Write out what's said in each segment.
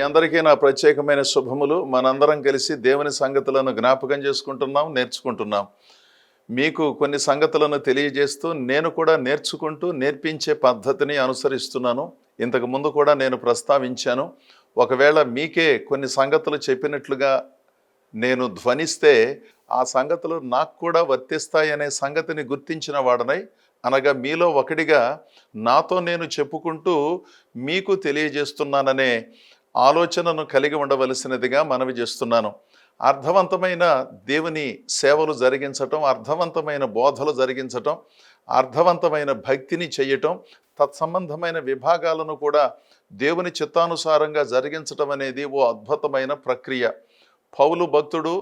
అందరికీ నా ప్రత్యేకమైన శుభములు. మనందరం కలిసి దేవుని సంగతులను జ్ఞాపకం చేసుకుంటున్నాం, నేర్చుకుంటున్నాం. మీకు కొన్ని సంగతులను తెలియజేస్తూ నేను కూడా నేర్చుకుంటూ నేర్పించే పద్ధతిని అనుసరిస్తున్నాను. ఇంతకు ముందు కూడా నేను ప్రస్తావించాను. ఒకవేళ మీకే కొన్ని సంగతులు చెప్పినట్లుగా నేను ధ్వనిస్తే ఆ సంగతులు నాకు కూడా వర్తిస్తాయనే సంగతిని గుర్తించిన వాడనై, అనగా మీలో ఒకడిగా నాతో నేను చెప్పుకుంటూ మీకు తెలియజేస్తున్నాననే ఆలోచనను కలిగి ఉండవలసినదిగా మనవి చేస్తున్నాను. అర్థవంతమైన దేవుని సేవలు జరిగించటం, అర్థవంతమైన బోధలు జరిగించటం, అర్థవంతమైన భక్తిని చేయటం, తత్సంబంధమైన విభాగాలను కూడా దేవుని చిత్తానుసారంగా జరిగించటం అనేది ఓ అద్భుతమైన ప్రక్రియ. పౌలు భక్తుడు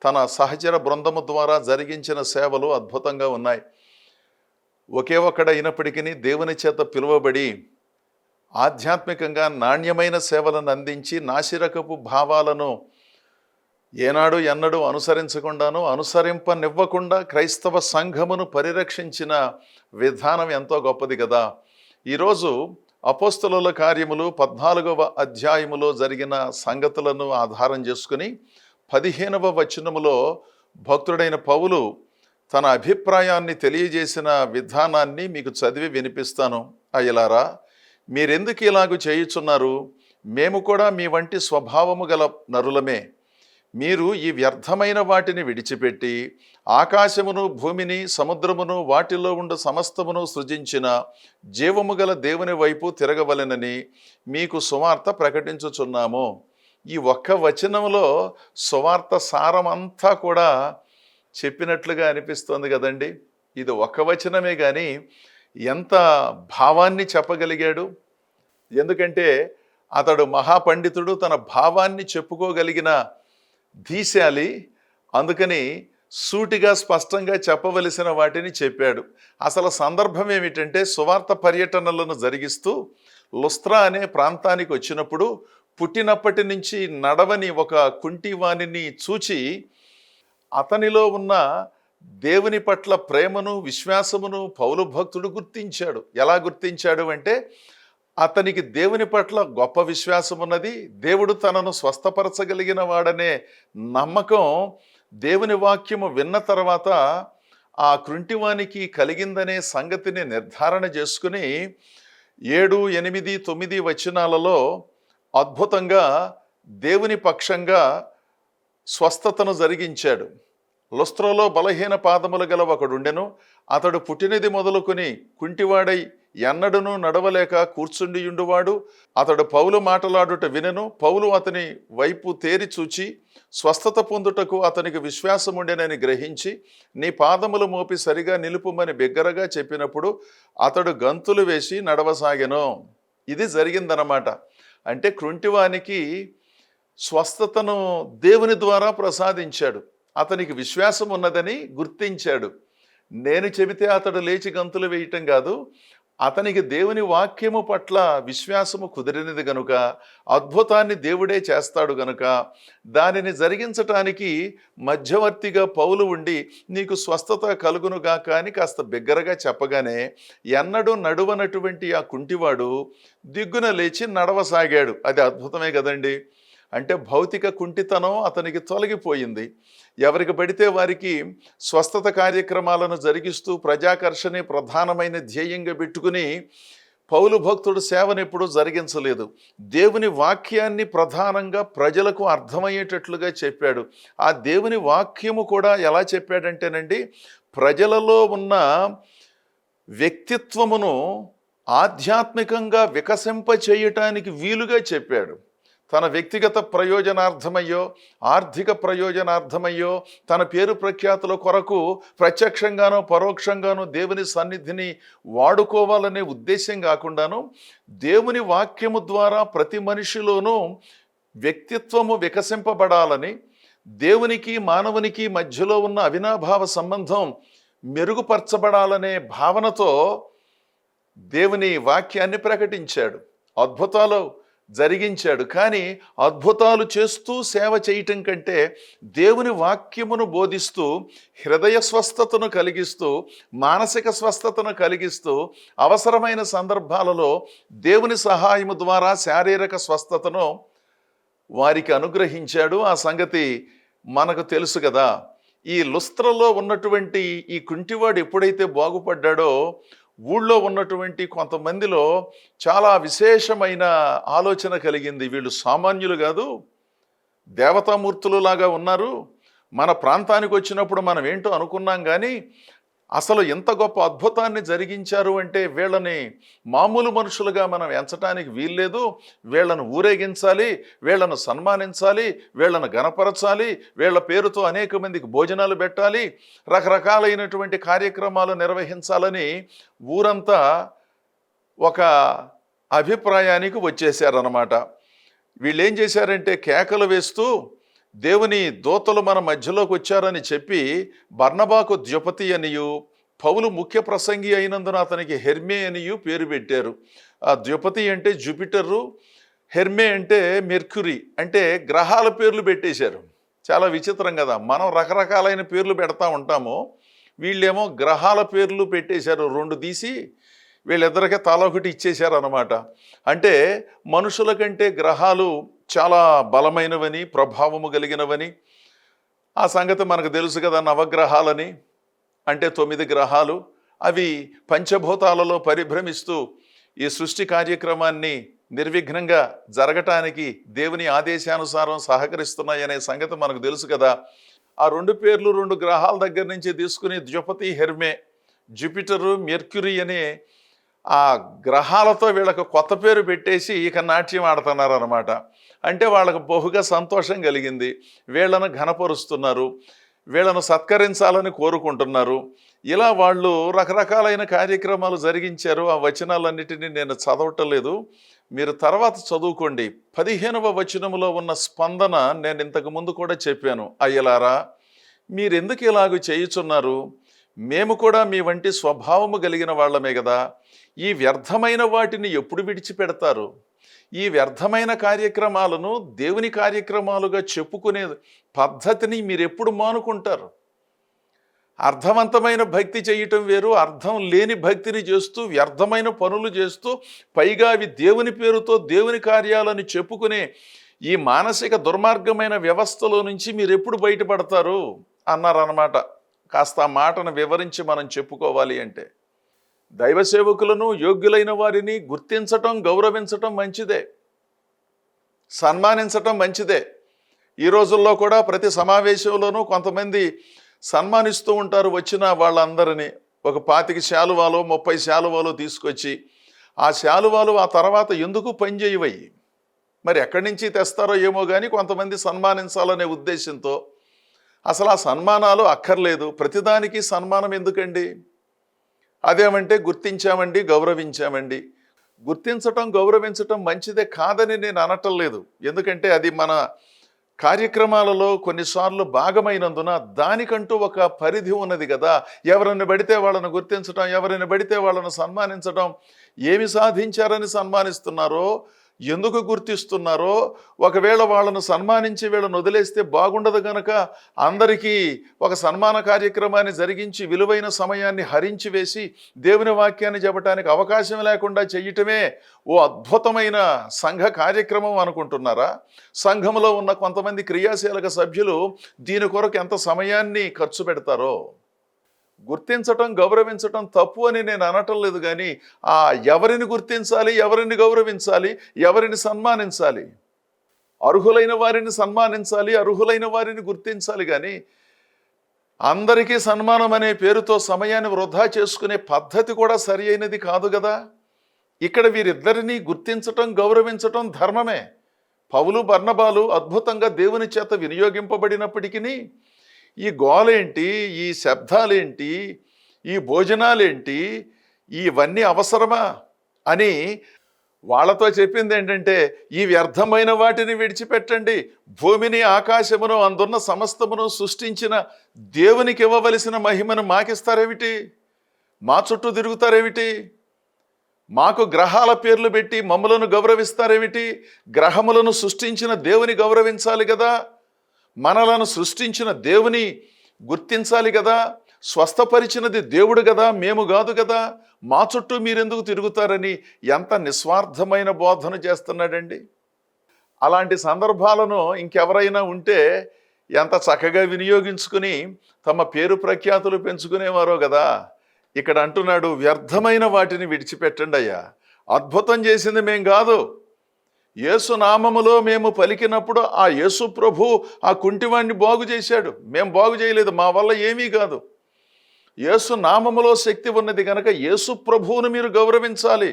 తన సహచర బృందము ద్వారా జరిగించిన సేవలు అద్భుతంగా ఉన్నాయి. ఒకే ఒక్కడైనప్పటికీ దేవుని చేత పిలువబడి ఆధ్యాత్మికంగా నాణ్యమైన సేవలను అందించి నాసిరకపు భావాలను ఏనాడు ఎన్నడూ అనుసరించకుండాను అనుసరింపనివ్వకుండా క్రైస్తవ సంఘమును పరిరక్షించిన విధానం ఎంతో గొప్పది కదా. ఈరోజు అపోస్తలుల కార్యములు 14వ అధ్యాయములో జరిగిన సంగతులను ఆధారం చేసుకుని 15వ వచనములో భక్తుడైన పౌలు తన అభిప్రాయాన్ని తెలియజేసిన విధానాన్ని మీకు చదివి వినిపిస్తాను. అయ్యలారా, మీరెందుకు ఇలాగూ చేయుచున్నారు? మేము కూడా మీ వంటి స్వభావము గల నరులమే. మీరు ఈ వ్యర్థమైన వాటిని విడిచిపెట్టి ఆకాశమును, భూమిని, సముద్రమును, వాటిలో ఉండు సమస్తమును సృజించిన జీవము గల దేవుని వైపు తిరగవలెనని మీకు సువార్త ప్రకటించుచున్నాము. ఈ ఒక్క వచనంలో సువార్త సారమంతా కూడా చెప్పినట్లుగా అనిపిస్తోంది కదండి. ఇది ఒక్క వచనమే కానీ ఎంత భావాన్ని చెప్పగలిగాడు. ఎందుకంటే అతడు మహాపండితుడు, తన భావాన్ని చెప్పుకోగలిగిన ధీశాలి. అందుకని సూటిగా స్పష్టంగా చెప్పవలసిన వాటిని చెప్పాడు. అసలు సందర్భం ఏమిటంటే, సువార్త పర్యటనలను జరిగిస్తూ లుస్త్రా అనే ప్రాంతానికి వచ్చినప్పుడు పుట్టినప్పటి నుంచి నడవని ఒక కుంటివాణిని చూచి అతనిలో ఉన్న దేవుని పట్ల ప్రేమను, విశ్వాసమును పౌలు భక్తుడు గుర్తించాడు. ఎలా గుర్తించాడు అంటే, అతనికి దేవుని పట్ల గొప్ప విశ్వాసం ఉన్నది, దేవుడు తనను స్వస్థపరచగలిగిన వాడనే నమ్మకం దేవుని వాక్యము విన్న తర్వాత ఆ కృంటివానికి కలిగిందనే సంగతిని నిర్ధారణ చేసుకుని 7, 8, 9 వచనాలలో అద్భుతంగా దేవుని పక్షంగా స్వస్థతను జరిగించాడు. లుస్త్రలో బలహీన పాదములు గల ఒకడుండెను. అతడు పుట్టినది మొదలుకొని కుంటివాడై ఎన్నడను నడవలేక కూర్చుండియుండువాడు. అతడు పౌలు మాటలాడుట వినెను. పౌలు అతని వైపు తేరి చూచి స్వస్థత పొందుటకు అతనికి విశ్వాసముండెనని గ్రహించి, నీ పాదములు మోపి సరిగా నిలుపుమని బిగ్గరగా చెప్పినప్పుడు అతడు గంతులు వేసి నడవసాగెను. ఇది జరిగిందన్నమాట. అంటే కృంటివానికి స్వస్థతను దేవుని ద్వారా ప్రసాదించాడు. అతనికి విశ్వాసం ఉన్నదని గుర్తించాడు. నేను చెబితే అతడు లేచి గంతులు వేయటం కాదు, అతనికి దేవుని వాక్యము పట్ల విశ్వాసము కుదిరినది గనుక, అద్భుతాన్ని దేవుడే చేస్తాడు గనుక, దానిని జరిగించటానికి మధ్యవర్తిగా పౌలు ఉండి నీకు స్వస్థత కలుగునుగా కానీ కాస్త బిగ్గరగా చెప్పగానే ఎన్నడూ నడువనటువంటి ఆ కుంటివాడు దిగ్గున లేచి నడవసాగాడు. అది అద్భుతమే కదండి. అంటే భౌతిక కుంటితనం అతనికి తొలగిపోయింది. ఎవరికి పడితే వారికి స్వస్థత కార్యక్రమాలను జరిగిస్తూ ప్రజాకర్షణే ప్రధానమైన ధ్యేయంగా పెట్టుకుని పౌలు భక్తుడు సేవను ఎప్పుడూ జరిగించలేదు. దేవుని వాక్యాన్ని ప్రధానంగా ప్రజలకు అర్థమయ్యేటట్లుగా చెప్పాడు. ఆ దేవుని వాక్యము కూడా ఎలా చెప్పాడంటేనండి, ప్రజలలో ఉన్న వ్యక్తిత్వమును ఆధ్యాత్మికంగా వికసింప చేయటానికి వీలుగా చెప్పాడు. తన వ్యక్తిగత ప్రయోజనార్థమయ్యో, ఆర్థిక ప్రయోజనార్థమయ్యో, తన పేరు ప్రఖ్యాతుల కొరకు ప్రత్యక్షంగానో పరోక్షంగానో దేవుని సన్నిధిని వాడుకోవాలనే ఉద్దేశం కాకుండాను, దేవుని వాక్యము ద్వారా ప్రతి మనిషిలోనూ వ్యక్తిత్వము వికసింపబడాలని, దేవునికి మానవునికి మధ్యలో ఉన్న అవినాభావ సంబంధం మెరుగుపరచబడాలనే భావనతో దేవుని వాక్యాన్ని ప్రకటించాడు. అద్భుతాలు జరిగించాడు. కానీ అద్భుతాలు చేస్తూ సేవ చేయటం కంటే దేవుని వాక్యమును బోధిస్తూ హృదయ స్వస్థతను కలిగిస్తూ మానసిక స్వస్థతను కలిగిస్తూ అవసరమైన సందర్భాలలో దేవుని సహాయము ద్వారా శారీరక స్వస్థతను వారికి అనుగ్రహించాడు. ఆ సంగతి మనకు తెలుసు కదా. ఈ లుస్త్రలో ఉన్నటువంటి ఈ కుంటివాడు ఎప్పుడైతే బాగుపడ్డాడో ఊళ్ళో ఉన్నటువంటి కొంతమందిలో చాలా విశేషమైన ఆలోచన కలిగింది. వీళ్ళు సామాన్యులు కాదు, దేవతామూర్తులు లాగా ఉన్నారు. మన ప్రాంతానికి వచ్చినప్పుడు మనం ఏంటో అనుకున్నాం, కానీ అసలు ఎంత గొప్ప అద్భుతాన్ని జరిగించారు అంటే వీళ్ళని మామూలు మనుషులుగా మనం ఎంచటానికి వీల్లేదు. వీళ్ళను ఊరేగించాలి, వీళ్ళను సన్మానించాలి, వీళ్ళను గణపరచాలి, వీళ్ళ పేరుతో అనేక మందికి భోజనాలు పెట్టాలి, రకరకాలైనటువంటి కార్యక్రమాలు నిర్వహించాలని ఊరంతా ఒక అభిప్రాయానికి వచ్చేసారన్నమాట. వీళ్ళు ఏం చేశారంటే కేకలు వేస్తూ దేవుని దూతలు మన మధ్యలోకి వచ్చారని చెప్పి బర్నబాకు ద్యుపతి అనియు, పౌలు ముఖ్య ప్రసంగి అయినందున అతనికి హెర్మే అనియు పేరు పెట్టారు. ఆ ద్యుపతి అంటే జూపిటరు, హెర్మే అంటే మెర్క్యూరీ, అంటే గ్రహాల పేర్లు పెట్టేశారు. చాలా విచిత్రం కదా, మనం రకరకాలైన పేర్లు పెడతా ఉంటాము, వీళ్ళేమో గ్రహాల పేర్లు పెట్టేశారు. రెండు తీసి వీళ్ళిద్దరికీ తల ఒకటి ఇచ్చేశారు అన్నమాట. అంటే మనుషుల కంటే గ్రహాలు చాలా బలమైనవని, ప్రభావము కలిగినవని. ఆ సంగతి మనకు తెలుసు కదా. నవగ్రహాలని అంటే 9 గ్రహాలు, అవి పంచభూతాలలో పరిభ్రమిస్తూ ఈ సృష్టి కార్యక్రమాన్ని నిర్విఘ్నంగా జరగటానికి దేవుని ఆదేశానుసారం సహకరిస్తున్నాయనే సంగతి మనకు తెలుసు కదా. ఆ 2 పేర్లు 2 గ్రహాల దగ్గర నుంచి తీసుకుని ద్యుపతి, హెర్మే, జూపిటరు, మెర్క్యూరీ అనే ఆ గ్రహాలతో వీళ్ళకు కొత్త పేరు పెట్టేసి ఇక నాట్యం ఆడుతున్నారు అన్నమాట. అంటే వాళ్ళకు బహుగా సంతోషం కలిగింది. వీళ్ళను ఘనపరుస్తున్నారు, వీళ్ళను సత్కరించాలని కోరుకుంటున్నారు. ఇలా వాళ్ళు రకరకాలైన కార్యక్రమాలు జరిగించారు. ఆ వచనాలన్నిటినీ నేను చదవటం లేదు, మీరు తర్వాత చదువుకోండి. 15వ వచనములో ఉన్న స్పందన నేను ఇంతకు ముందు కూడా చెప్పాను. అయ్యలారా, మీరెందుకు ఇలాగ చేయుచున్నారు? మేము కూడా మీ వంటి స్వభావము కలిగిన వాళ్ళమే కదా. ఈ వ్యర్థమైన వాటిని ఎప్పుడు విడిచిపెడతారు? ఈ వ్యర్థమైన కార్యక్రమాలను దేవుని కార్యక్రమాలుగా చెప్పుకునే పద్ధతిని మీరు ఎప్పుడు మానుకుంటారు? అర్థవంతమైన భక్తి చేయటం వేరు, అర్థం లేని భక్తిని చేస్తూ వ్యర్థమైన పనులు చేస్తూ పైగా అవి దేవుని పేరుతో దేవుని కార్యాలను చెప్పుకునే ఈ మానసిక దుర్మార్గమైన వ్యవస్థలో నుంచి మీరు ఎప్పుడు బయటపడతారు అన్నారన్నమాట. కాస్త ఆ మాటను వివరించి మనం చెప్పుకోవాలి అంటే, దైవ సేవకులను, యోగ్యులైన వారిని గుర్తించటం, గౌరవించటం మంచిదే, సన్మానించటం మంచిదే. ఈ రోజుల్లో కూడా ప్రతి సమావేశంలోనూ కొంతమంది సన్మానిస్తూ ఉంటారు వచ్చిన వాళ్ళందరినీ. ఒక 25 శాలువాలో 30 శాలువాలో తీసుకొచ్చి ఆ శాలువాలు ఆ తర్వాత ఎందుకు పనిచేయవయ్యి, మరి ఎక్కడి నుంచి తెస్తారో ఏమో కానీ కొంతమంది సన్మానించాలనే ఉద్దేశంతో. అసలు ఆ సన్మానాలు అక్కర్లేదు, ప్రతిదానికి సన్మానం ఎందుకండి? అదేమంటే గుర్తించామండి, గౌరవించామండి. గుర్తించటం, గౌరవించటం మంచిదే కాదని నేను అనటం లేదు. ఎందుకంటే అది మన కార్యక్రమాలలో కొన్నిసార్లు భాగమైనందున దానికంటూ ఒక పరిధి ఉన్నది కదా. ఎవరిని పడితే వాళ్ళను గుర్తించటం, ఎవరిని పడితే వాళ్ళను సన్మానించటం, ఏమి సాధించారని సన్మానిస్తున్నారో, ఎందుకు గుర్తిస్తున్నారో, ఒకవేళ వాళ్ళను సన్మానించి వీళ్ళను వదిలేస్తే బాగుండదు గనక అందరికీ ఒక సన్మాన కార్యక్రమాన్ని జరిగించి విలువైన సమయాన్ని హరించి వేసి దేవుని వాక్యాన్ని చెప్పడానికి అవకాశం లేకుండా చేయటమే ఓ అద్భుతమైన సంఘ కార్యక్రమం అనుకుంటున్నారా? సంఘంలో ఉన్న కొంతమంది క్రియాశీలక సభ్యులు దీని కొరకు ఎంత సమయాన్ని ఖర్చు పెడతారో. గుర్తించటం, గౌరవించటం తప్పు అని నేను అనటం లేదు, కానీ ఆ ఎవరిని గుర్తించాలి, ఎవరిని గౌరవించాలి, ఎవరిని సన్మానించాలి? అర్హులైన వారిని సన్మానించాలి, అర్హులైన వారిని గుర్తించాలి. కానీ అందరికీ సన్మానం అనే పేరుతో సమయాన్ని వృధా చేసుకునే పద్ధతి కూడా సరి అయినది కాదు కదా. ఇక్కడ వీరిద్దరినీ గుర్తించటం, గౌరవించటం ధర్మమే. పౌలు, బర్నబాలు అద్భుతంగా దేవుని చేత వినియోగింపబడినప్పటికీ ఈ గోలేంటి, ఈ శబ్దాలేంటి, ఈ భోజనాలేంటి, ఇవన్నీ అవసరమా అని వాళ్ళతో చెప్పింది ఏంటంటే, ఈ వ్యర్థమైన వాటిని విడిచిపెట్టండి, భూమిని, ఆకాశమును, అందున్న సమస్తమును సృష్టించిన దేవునికి ఇవ్వవలసిన మహిమను మాకిస్తారేమిటి? మా చుట్టూ తిరుగుతారేమిటి? మాకు గ్రహాల పేర్లు పెట్టి మమ్మలను గౌరవిస్తారేమిటి? గ్రహములను సృష్టించిన దేవుని గౌరవించాలి కదా, మనలను సృష్టించిన దేవుని గుర్తించాలి కదా, స్వస్థపరిచినది దేవుడు కదా, మేము కాదు కదా, మా చుట్టూ మీరెందుకు తిరుగుతారని ఎంత నిస్వార్థమైన బోధన చేస్తున్నాడండి. అలాంటి సందర్భాలను ఇంకెవరైనా ఉంటే ఎంత చక్కగా వినియోగించుకుని తమ పేరు ప్రఖ్యాతులు పెంచుకునేవారో కదా. ఇక్కడ అంటున్నాడు, వ్యర్థమైన వాటిని విడిచిపెట్టండి అయ్యా. అద్భుతం చేసింది మేం కాదు, యేసు నామములో మేము పలికినప్పుడు ఆ యేసు ప్రభు ఆ కుంటివాణ్ణి బాగు చేశాడు. మేము బాగు చేయలేదు, మా వల్ల ఏమీ కాదు. యేసు నామములో శక్తి ఉన్నది కనుక యేసు ప్రభువును మీరు గౌరవించాలి,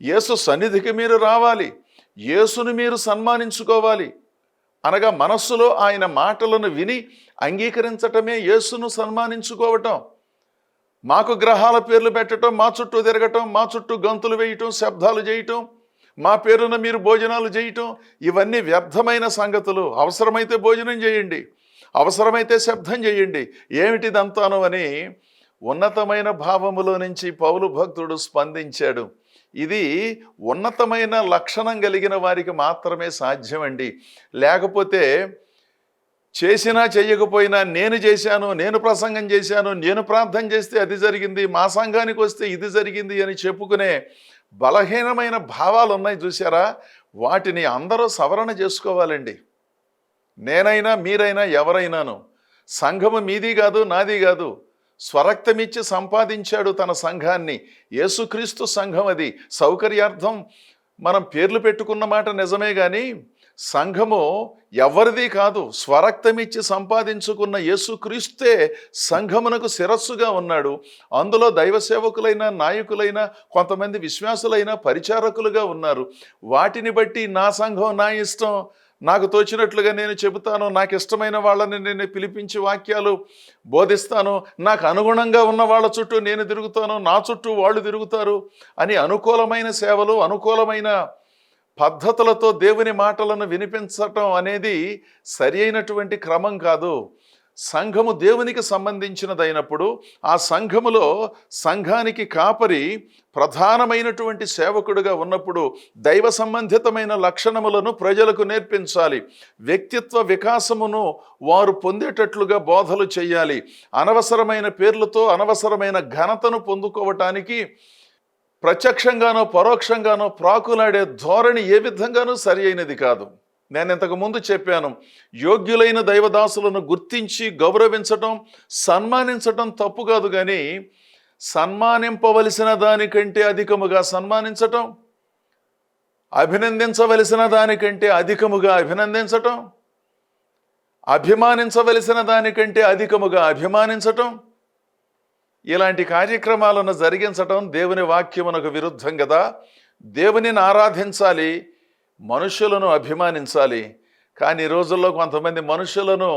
యేసు సన్నిధికి మీరు రావాలి, యేసును మీరు సన్మానించుకోవాలి. అనగా మనస్సులో ఆయన మాటలను విని అంగీకరించటమే యేసును సన్మానించుకోవటం. మాకు గ్రహాల పేర్లు పెట్టడం, మా చుట్టూ తిరగటం, మా చుట్టూ గంతులు వేయటం, శబ్దాలు చేయటం, మా పేరున మీరు భోజనాలు చేయటం, ఇవన్నీ వ్యర్థమైన సంగతులు. అవసరమైతే భోజనం చేయండి, అవసరమైతే శబ్దం చేయండి, ఏమిటిదంతాను అని ఉన్నతమైన భావములో నుంచి పౌలు భక్తుడు స్పందించాడు. ఇది ఉన్నతమైన లక్షణం కలిగిన వారికి మాత్రమే సాధ్యమండి. లేకపోతే చేసినా చెయ్యకపోయినా నేను చేశాను, నేను ప్రసంగం చేశాను, నేను ప్రార్థన చేస్తే అది జరిగింది, మా సంఘానికి వస్తే ఇది జరిగింది అని చెప్పుకునే బలహీనమైన భావాలు ఉన్నాయి చూసారా, వాటిని అందరూ సవరణ చేసుకోవాలండి. నేనైనా మీరైనా ఎవరైనాను. సంఘము మీది కాదు, నాది కాదు. స్వరక్తమిచ్చి సంపాదించాడు తన సంఘాన్ని. యేసుక్రీస్తు సంఘం అది. సౌకర్యార్థం మనం పేర్లు పెట్టుకున్న మాట నిజమే, కానీ సంఘము ఎవరిది కాదు. స్వరక్తమిచ్చి సంపాదించుకున్న యేసుక్రీస్తే సంఘమునకు శిరస్సుగా ఉన్నాడు. అందులో దైవ సేవకులైన, నాయకులైన, కొంతమంది విశ్వాసులైన, పరిచారకులుగా ఉన్నారు. వాటిని బట్టి నా సంఘం నా ఇష్టం, నాకు తోచినట్లుగా నేను చెబుతాను, నాకు ఇష్టమైన వాళ్ళని నేను పిలిపించి వాక్యాలు బోధిస్తాను, నాకు అనుగుణంగా ఉన్న వాళ్ళ చుట్టూ నేను తిరుగుతాను, నా చుట్టూ వాళ్ళు తిరుగుతారు అని అనుకూలమైన సేవలు, అనుకూలమైన పద్ధతులతో దేవుని మాటలను వినిపించటం అనేది సరి అయినటువంటి క్రమం కాదు. సంఘము దేవునికి సంబంధించినదైనప్పుడు ఆ సంఘములో సంఘానికి కాపరి ప్రధానమైనటువంటి సేవకుడుగా ఉన్నప్పుడు దైవ సంబంధితమైన లక్షణములను ప్రజలకు నేర్పించాలి. వ్యక్తిత్వ వికాసమును వారు పొందేటట్లుగా బోధలు చేయాలి. అనవసరమైన పేర్లతో అనవసరమైన ఘనతను పొందుకోవటానికి ప్రత్యక్షంగానో పరోక్షంగానో ప్రాకులాడే ధోరణి ఏ విధంగానూ సరి అయినది కాదు. నేను ఇంతకు ముందు చెప్పాను, యోగ్యులైన దైవదాసులను గుర్తించి గౌరవించటం, సన్మానించటం తప్పు కాదు, కానీ సన్మానింపవలసిన దానికంటే అధికముగా సన్మానించటం, అభినందించవలసిన దానికంటే అధికముగా అభినందించటం, అభిమానించవలసిన దానికంటే అధికముగా అభిమానించటం, ఇలాంటి కార్యక్రమాలను జరిగించటం దేవుని వాక్యమునకు విరుద్ధం కదా. దేవునిని ఆరాధించాలి, మనుషులను అభిమానించాలి. కానీ ఈ రోజుల్లో కొంతమంది మనుషులను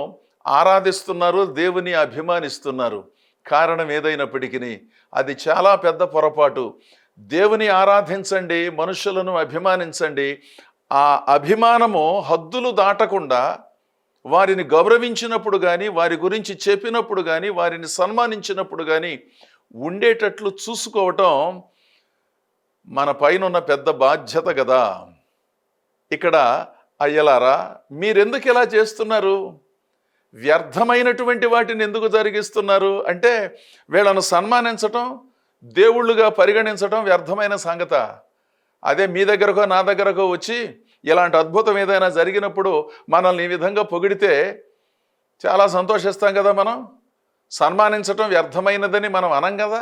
ఆరాధిస్తున్నారు, దేవుని అభిమానిస్తున్నారు. కారణం ఏదైనప్పటికీ అది చాలా పెద్ద పొరపాటు. దేవుని ఆరాధించండి, మనుషులను అభిమానించండి. ఆ అభిమానము హద్దులు దాటకుండా వారిని గౌరవించినప్పుడు కానీ, వారి గురించి చెప్పినప్పుడు కానీ, వారిని సన్మానించినప్పుడు కానీ ఉండేటట్లు చూసుకోవటం మన పైన ఉన్న పెద్ద బాధ్యత కదా. ఇక్కడ అయ్యలారా, మీరెందుకు ఇలా చేస్తున్నారు? వ్యర్థమైనటువంటి వాటిని ఎందుకు జరిగిస్తున్నారు అంటే, వీళ్ళను సన్మానించటం, దేవుళ్ళుగా పరిగణించటం వ్యర్థమైన సంగత. అదే మీ దగ్గరకో నా దగ్గరకో వచ్చి ఇలాంటి అద్భుతం ఏదైనా జరిగినప్పుడు మనల్ని ఈ విధంగా పొగిడితే చాలా సంతోషిస్తాం కదా. మనం సన్మానించటం వ్యర్థమైనదని మనం అనం కదా.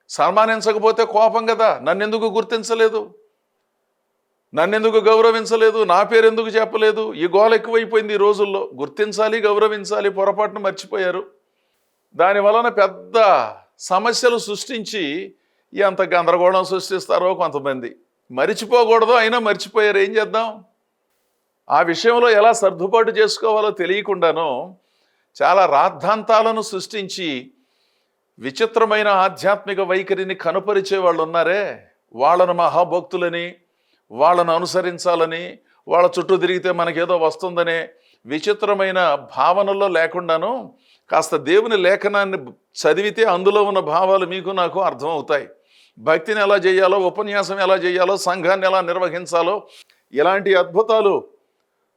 సన్మానించకపోతే కోపం కదా, నన్నెందుకు గుర్తించలేదు, నన్నెందుకు గౌరవించలేదు, నా పేరు ఎందుకు చెప్పలేదు. ఈ గోల ఎక్కువైపోయింది ఈ రోజుల్లో. గుర్తించాలి, గౌరవించాలి, పొరపాటును మర్చిపోయారు. దానివలన పెద్ద సమస్యలు సృష్టించి ఎంత గందరగోళం సృష్టిస్తారో కొంతమంది. మరిచిపోకూడదు, అయినా మర్చిపోయారు. ఏం చేద్దాం? ఆ విషయంలో ఎలా సర్దుబాటు చేసుకోవాలో తెలియకుండానో చాలా రాద్ధాంతాలను సృష్టించి విచిత్రమైన ఆధ్యాత్మిక వైఖరిని కనుపరిచే వాళ్ళు ఉన్నారే, వాళ్ళను మహాభక్తులని, వాళ్ళను అనుసరించాలని, వాళ్ళ చుట్టూ తిరిగితే మనకేదో వస్తుందనే విచిత్రమైన భావనల్లో లేకుండాను కాస్త దేవుని లేఖనాన్ని చదివితే అందులో ఉన్న భావాలు మీకు నాకు అర్థమవుతాయి. భక్తిని ఎలా చేయాలో, ఉపన్యాసం ఎలా చేయాలో, సంఘాన్ని ఎలా నిర్వహించాలో, ఇలాంటి అద్భుతాలు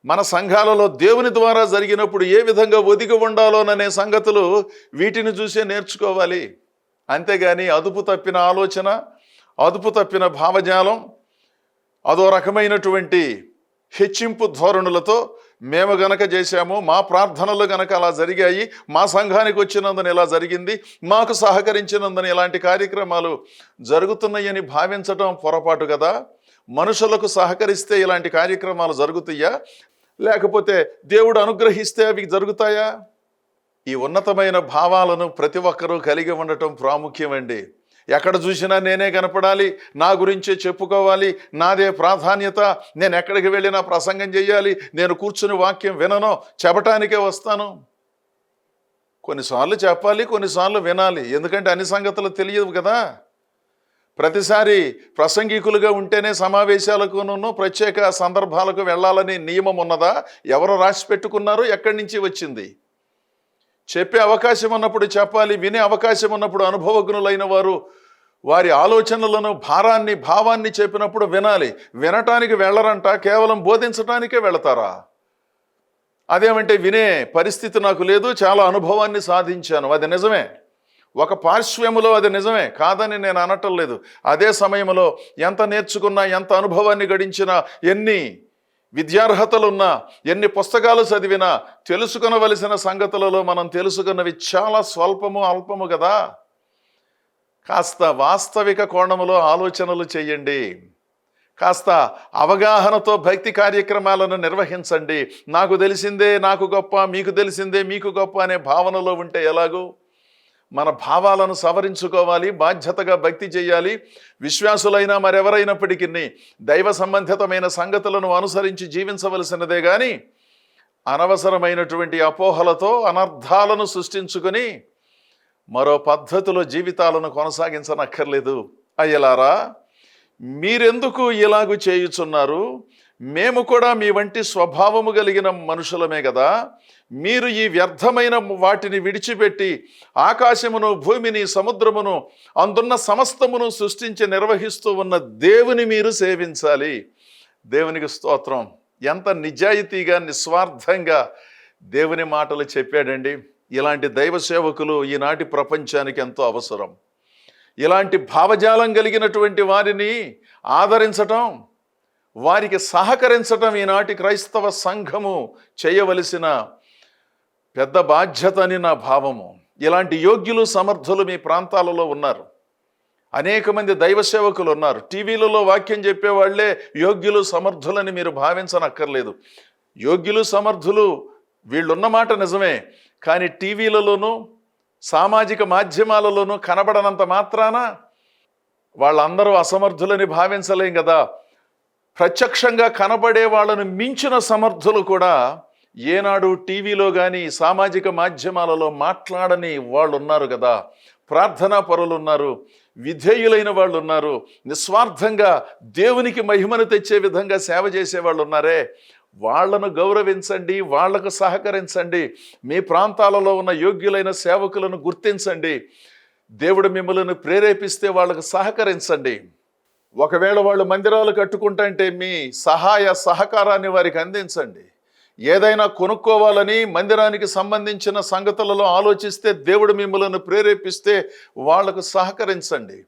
మన సంఘాలలో దేవుని ద్వారా జరిగినప్పుడు ఏ విధంగా ఒదిగి ఉండాలోననే సంగతులు వీటిని చూసే నేర్చుకోవాలి. అంతేగాని అదుపు తప్పిన ఆలోచన, అదుపు తప్పిన భావజాలం, అదో రకమైనటువంటి హెచ్చింపు ధోరణులతో మేము గనక చేశాము, మా ప్రార్థనలు గనక అలా జరిగాయి, మా సంఘానికి వచ్చినందున ఇలా జరిగింది, మాకు సహకరించినందున ఇలాంటి కార్యక్రమాలు జరుగుతున్నాయని భావించడం పొరపాటు కదా. మనుషులకు సహకరిస్తే ఇలాంటి కార్యక్రమాలు జరుగుతాయా, లేకపోతే దేవుడు అనుగ్రహిస్తే అవి జరుగుతాయా? ఈ ఉన్నతమైన భావాలను ప్రతి ఒక్కరూ కలిగి ఉండటం ప్రాముఖ్యమండి. ఎక్కడ చూసినా నేనే కనపడాలి, నా గురించే చెప్పుకోవాలి, నాదే ప్రాధాన్యత, నేను ఎక్కడికి వెళ్ళినా ప్రసంగం చేయాలి, నేను కూర్చుని వాక్యం వినను, చెప్పటానికే వస్తాను. కొన్నిసార్లు చెప్పాలి, కొన్నిసార్లు వినాలి, ఎందుకంటే అన్ని సంగతులు తెలియదు కదా. ప్రతిసారి ప్రసంగికులుగా ఉంటేనే సమావేశాలకును ప్రత్యేక సందర్భాలకు వెళ్ళాలని నియమం ఉన్నదా? ఎవరు రాసి పెట్టుకున్నారు? ఎక్కడి నుంచి వచ్చింది? చెప్పే అవకాశం ఉన్నప్పుడు చెప్పాలి, వినే అవకాశం ఉన్నప్పుడు అనుభవజ్ఞులైన వారు వారి ఆలోచనలను, భావాన్ని చెప్పినప్పుడు వినాలి. వినటానికి వెళ్ళరంట, కేవలం బోధించటానికే వెళతారా? అదేమంటే వినే పరిస్థితి నాకు లేదు, చాలా అనుభవాన్ని సాధించాను. అది నిజమే, ఒక పార్శ్వములో అది నిజమే, కాదని నేను అనటం లేదు. అదే సమయంలో ఎంత నేర్చుకున్నా, ఎంత అనుభవాన్ని గడించినా, ఎన్ని విద్యార్హతలున్నా, ఎన్ని పుస్తకాలు చదివినా తెలుసుకొనవలసిన సంగతులలో మనం తెలుసుకున్నవి చాలా స్వల్పము, అల్పము కదా. కాస్త వాస్తవిక కోణములో ఆలోచనలు చేయండి, కాస్త అవగాహనతో భక్తి కార్యక్రమాలను నిర్వహించండి. నాకు తెలిసిందే నాకు గొప్ప, మీకు తెలిసిందే మీకు గొప్ప అనే భావనలో ఉంటే ఎలాగూ? మన భావాలను సవరించుకోవాలి, బాధ్యతగా భక్తి చేయాలి. విశ్వాసులైనా మరెవరైనప్పటికీ దైవ సంబంధితమైన సంగతులను అనుసరించి జీవించవలసినదే కానీ అనవసరమైనటువంటి అపోహలతో అనర్థాలను సృష్టించుకొని మరో పద్ధతిలో జీవితాలను కొనసాగించనక్కర్లేదు. అయ్యలారా, మీరెందుకు ఇలాగు చేయుచున్నారు? మేము కూడా మీ వంటి స్వభావము కలిగిన మనుషులమే కదా. మీరు ఈ వ్యర్థమైన వాటిని విడిచిపెట్టి ఆకాశమును, భూమిని, సముద్రమును, అందున్న సమస్తమును సృష్టించి నిర్వహిస్తూ ఉన్న దేవుని మీరు సేవించాలి. దేవునికి స్తోత్రం. ఎంత నిజాయితీగా, నిస్వార్థంగా దేవుని మాటలు చెప్పాడండి. ఇలాంటి దైవ సేవకులు ఈనాటి ప్రపంచానికి ఎంతో అవసరం. ఇలాంటి భావజాలం కలిగినటువంటి వారిని ఆదరించటం, వారికి సహకరించటం ఈనాటి క్రైస్తవ సంఘము చేయవలసిన పెద్ద బాధ్యత అని నా భావము. ఇలాంటి యోగ్యులు, సమర్థులు మీ ప్రాంతాలలో ఉన్నారు. అనేక మంది దైవ సేవకులు ఉన్నారు. టీవీలలో వాక్యం చెప్పేవాళ్లే యోగ్యులు, సమర్థులని మీరు భావించనక్కర్లేదు. యోగ్యులు, సమర్థులు వీళ్ళున్న మాట నిజమే, కానీ టీవీలలోనూ సామాజిక మాధ్యమాలలోనూ కనబడనంత మాత్రాన వాళ్ళందరూ అసమర్థులని భావించలేం కదా. ప్రత్యక్షంగా కనబడే వాళ్ళను మించిన సమర్థులు కూడా ఏనాడు టీవీలో కానీ సామాజిక మాధ్యమాలలో మాట్లాడని వాళ్ళు ఉన్నారు కదా. ప్రార్థనా పరులు ఉన్నారు, విధేయులైన వాళ్ళు ఉన్నారు, నిస్వార్థంగా దేవునికి మహిమను తెచ్చే విధంగా సేవ చేసే వాళ్ళు ఉన్నారే. వాళ్లను గౌరవించండి, వాళ్లకు సహకరించండి. మీ ప్రాంతాలలో ఉన్న యోగ్యులైన సేవకులను గుర్తించండి. దేవుడు మిమ్మల్ని ప్రేరేపిస్తే వాళ్ళకు సహకరించండి. ఒకవేళ వాళ్ళు మందిరాలు కట్టుకుంటే మీ సహాయ సహకారాన్ని వారికి అందించండి. ఏదైనా కొనుక్కోవాలని మందిరానికి సంబంధించిన సంగతులలో ఆలోచిస్తే దేవుడు మిమ్మల్ని ప్రేరేపిస్తే వాళ్లకు సహకరించండి.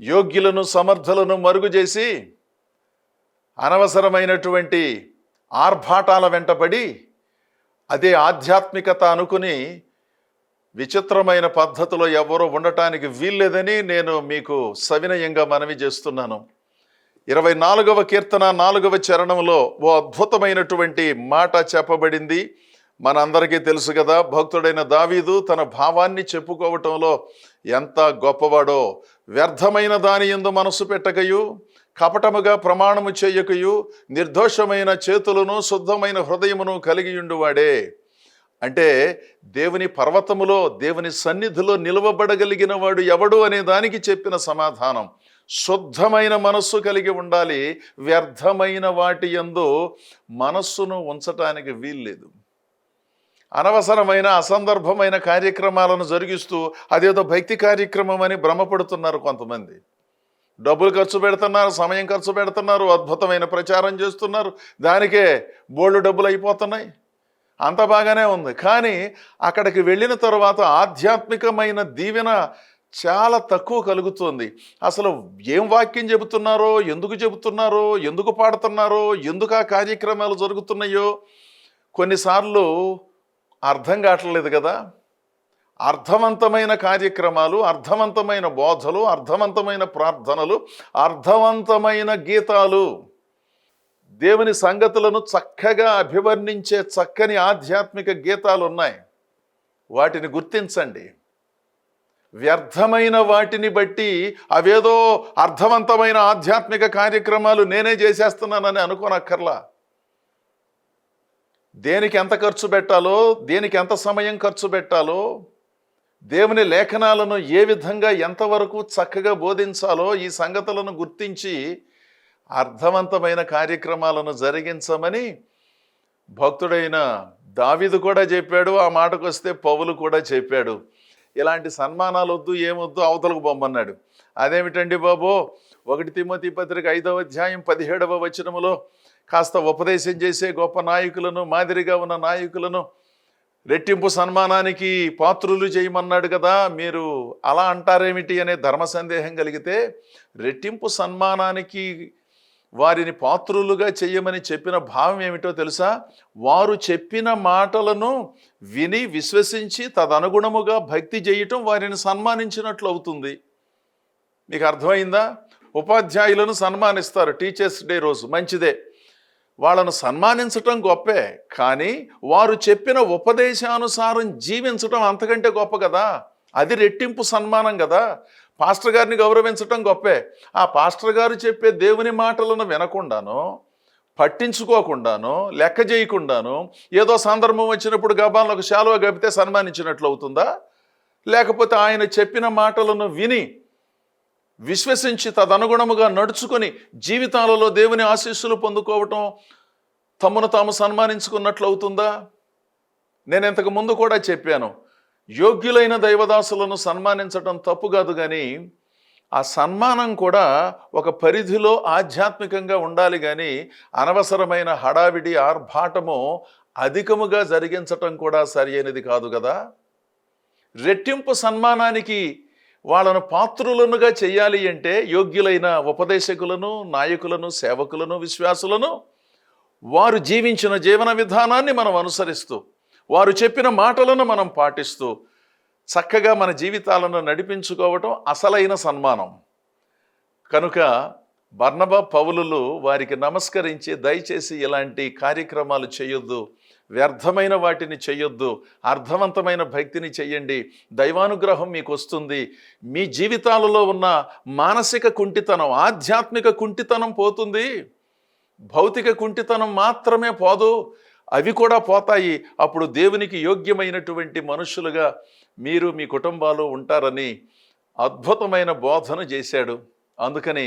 యోగ్యులను, సమర్థులను మరుగు చేసి అనవసరమైనటువంటి ఆర్భాటాల వెంటబడి అదే ఆధ్యాత్మికత అనుకుని విచిత్రమైన పద్ధతిలో ఎవరూ ఉండటానికి వీల్లేదని నేను మీకు సవినయంగా మనవి చేస్తున్నాను. 24వ కీర్తన 4వ చరణంలో ఓ అద్భుతమైనటువంటి మాట చెప్పబడింది. మనందరికీ తెలుసు కదా, భక్తుడైన దావీదు తన భావాన్ని చెప్పుకోవటంలో ఎంత గొప్పవాడో. వ్యర్థమైన దాని యందు మనసు పెట్టకయు, కపటముగా ప్రమాణము చేయకయు, నిర్దోషమైన చేతులను, శుద్ధమైన హృదయమును కలిగియుండువాడే. అంటే దేవుని పర్వతములో, దేవుని సన్నిధిలో నిలవబడగలిగిన వాడు ఎవడు అనే దానికి చెప్పిన సమాధానం. శుద్ధమైన మనస్సు కలిగి ఉండాలి. వ్యర్థమైన వాటి యందు మనస్సును ఉంచటానికి వీల్లేదు. అనవసరమైన, అసందర్భమైన కార్యక్రమాలను జరిగిస్తూ అదేదో భక్తి కార్యక్రమం అని భ్రమపడుతున్నారు కొంతమంది. డబ్బులు ఖర్చు పెడుతున్నారు, సమయం ఖర్చు పెడుతున్నారు, అద్భుతమైన ప్రచారం చేస్తున్నారు, దానికే బోల్డు డబ్బులు అయిపోతున్నాయి. అంత బాగానే ఉంది, కానీ అక్కడికి వెళ్ళిన తర్వాత ఆధ్యాత్మికమైన దీవెన చాలా తక్కువ కలుగుతుంది. అసలు ఏం వాక్యం చెబుతున్నారో, ఎందుకు పాడుతున్నారో, ఎందుకు ఆ కార్యక్రమాలు జరుగుతున్నాయో కొన్నిసార్లు అర్థం కావట్లేదు కదా. అర్థవంతమైన కార్యక్రమాలు, అర్థవంతమైన బోధలు, అర్థవంతమైన ప్రార్థనలు, అర్థవంతమైన గీతాలు, దేవుని సంగతులను చక్కగా అభివర్ణించే చక్కని ఆధ్యాత్మిక గీతాలు ఉన్నాయి. వాటిని గుర్తించండి. వ్యర్థమైన వాటిని బట్టి అవేదో అర్థవంతమైన ఆధ్యాత్మిక కార్యక్రమాలు నేనే చేసేస్తున్నానని అనుకోనక్కర్లా. దేనికి ఎంత ఖర్చు పెట్టాలో, దేనికి ఎంత సమయం ఖర్చు పెట్టాలో, దేవుని లేఖనాలను ఏ విధంగా ఎంతవరకు చక్కగా బోధించాలో ఈ సంగతులను గుర్తించి అర్థవంతమైన కార్యక్రమాలను జరిగించమని భక్తుడైన దావీదు కూడా చెప్పాడు. ఆ మాటకు వస్తే పౌలు కూడా చెప్పాడు. ఇలాంటి సన్మానాలు వద్దు, ఏమొద్దు, అవతలకు బొమ్మన్నాడు. అదేమిటండి బాబో, 1 తిమోతి పత్రిక 5వ అధ్యాయం 17వ వచనములో కాస్త ఉపదేశం చేసే గొప్ప నాయకులను, మాదిరిగా ఉన్న నాయకులను రెట్టింపు సన్మానానికి పాత్రులు చేయమన్నాడు కదా, మీరు అలా అంటారేమిటి అనే ధర్మ సందేహం కలిగితే, రెట్టింపు సన్మానానికి వారిని పాత్రులుగా చెయ్యమని చెప్పిన భావం ఏమిటో తెలుసా? వారు చెప్పిన మాటలను విని విశ్వసించి తదనుగుణముగా భక్తి చేయటం వారిని సన్మానించినట్లు అవుతుంది. మీకు అర్థమైందా? ఉపాధ్యాయులను సన్మానిస్తారు టీచర్స్ డే రోజు, మంచిదే. వాళ్ళను సన్మానించటం గొప్పే, కానీ వారు చెప్పిన ఉపదేశానుసారం జీవించటం అంతకంటే గొప్ప కదా. అది రెట్టింపు సన్మానం కదా. పాస్టర్ గారిని గౌరవించటం గొప్పే. ఆ పాస్టర్ గారు చెప్పే దేవుని మాటలను వినకుండానో, పట్టించుకోకుండానో, లెక్క చేయకుండానో, ఏదో సందర్భం వచ్చినప్పుడు గబాలను ఒక శాలువా గపితే సన్మానించినట్లు అవుతుందా? లేకపోతే ఆయన చెప్పిన మాటలను విని విశ్వసించి తదనుగుణముగా నడుచుకొని జీవితాలలో దేవుని ఆశీస్సులు పొందుకోవటం తమను తాము సన్మానించుకున్నట్లు అవుతుందా? నేను ఇంతకు ముందు కూడా చెప్పాను, యోగ్యులైన దైవదాసులను సన్మానించటం తప్పు కాదు, కానీ ఆ సన్మానం కూడా ఒక పరిధిలో ఆధ్యాత్మికంగా ఉండాలి. కానీ అనవసరమైన హడావిడి, ఆర్భాటము అధికముగా జరిగించటం కూడా సరి అయినది కాదు కదా. రెట్టింపు సన్మానానికి వాళ్ళను పాత్రులనుగా చెయ్యాలి అంటే యోగ్యులైన ఉపదేశకులను, నాయకులను, సేవకులను, విశ్వాసులను వారు జీవించిన జీవన విధానాన్ని మనం అనుసరిస్తూ, వారు చెప్పిన మాటలను మనం పాటిస్తూ చక్కగా మన జీవితాలను నడిపించుకోవటం అసలైన సన్మానం. కనుక బర్నబా, పౌలులు వారికి నమస్కరించి, దయచేసి ఇలాంటి కార్యక్రమాలు చేయొద్దు, వ్యర్థమైన వాటిని చేయొద్దు, అర్థవంతమైన భక్తిని చెయ్యండి, దైవానుగ్రహం మీకు వస్తుంది, మీ జీవితాలలో ఉన్న మానసిక కుంటితనం, ఆధ్యాత్మిక కుంటితనం పోతుంది. భౌతిక కుంటితనం మాత్రమే పోదు, అవి కూడా పోతాయి. అప్పుడు దేవునికి యోగ్యమైనటువంటి మనుషులుగా మీరు, మీ కుటుంబాలు ఉంటారని అద్భుతమైన బోధన చేశాడు. అందుకని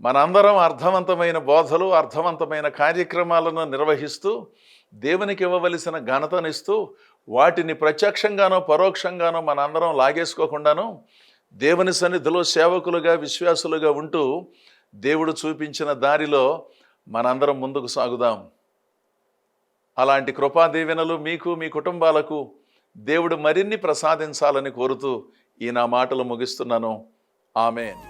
మనందరం అర్థవంతమైన బోధలు, అర్థవంతమైన కార్యక్రమాలను నిర్వహిస్తూ దేవునికి ఇవ్వవలసిన ఘనతనిస్తూ, వాటిని ప్రత్యక్షంగానో పరోక్షంగానో మనందరం లాగేసుకోకుండాను దేవుని సన్నిధిలో సేవకులుగా, విశ్వాసులుగా ఉంటూ దేవుడు చూపించిన దారిలో మనందరం ముందుకు సాగుదాం. అలాంటి కృపాదీవెనలు మీకు, మీ కుటుంబాలకు దేవుడు మరిన్ని ప్రసాదించాలని కోరుతూ ఈ నా మాటలు ముగిస్తున్నాను. ఆమేన్.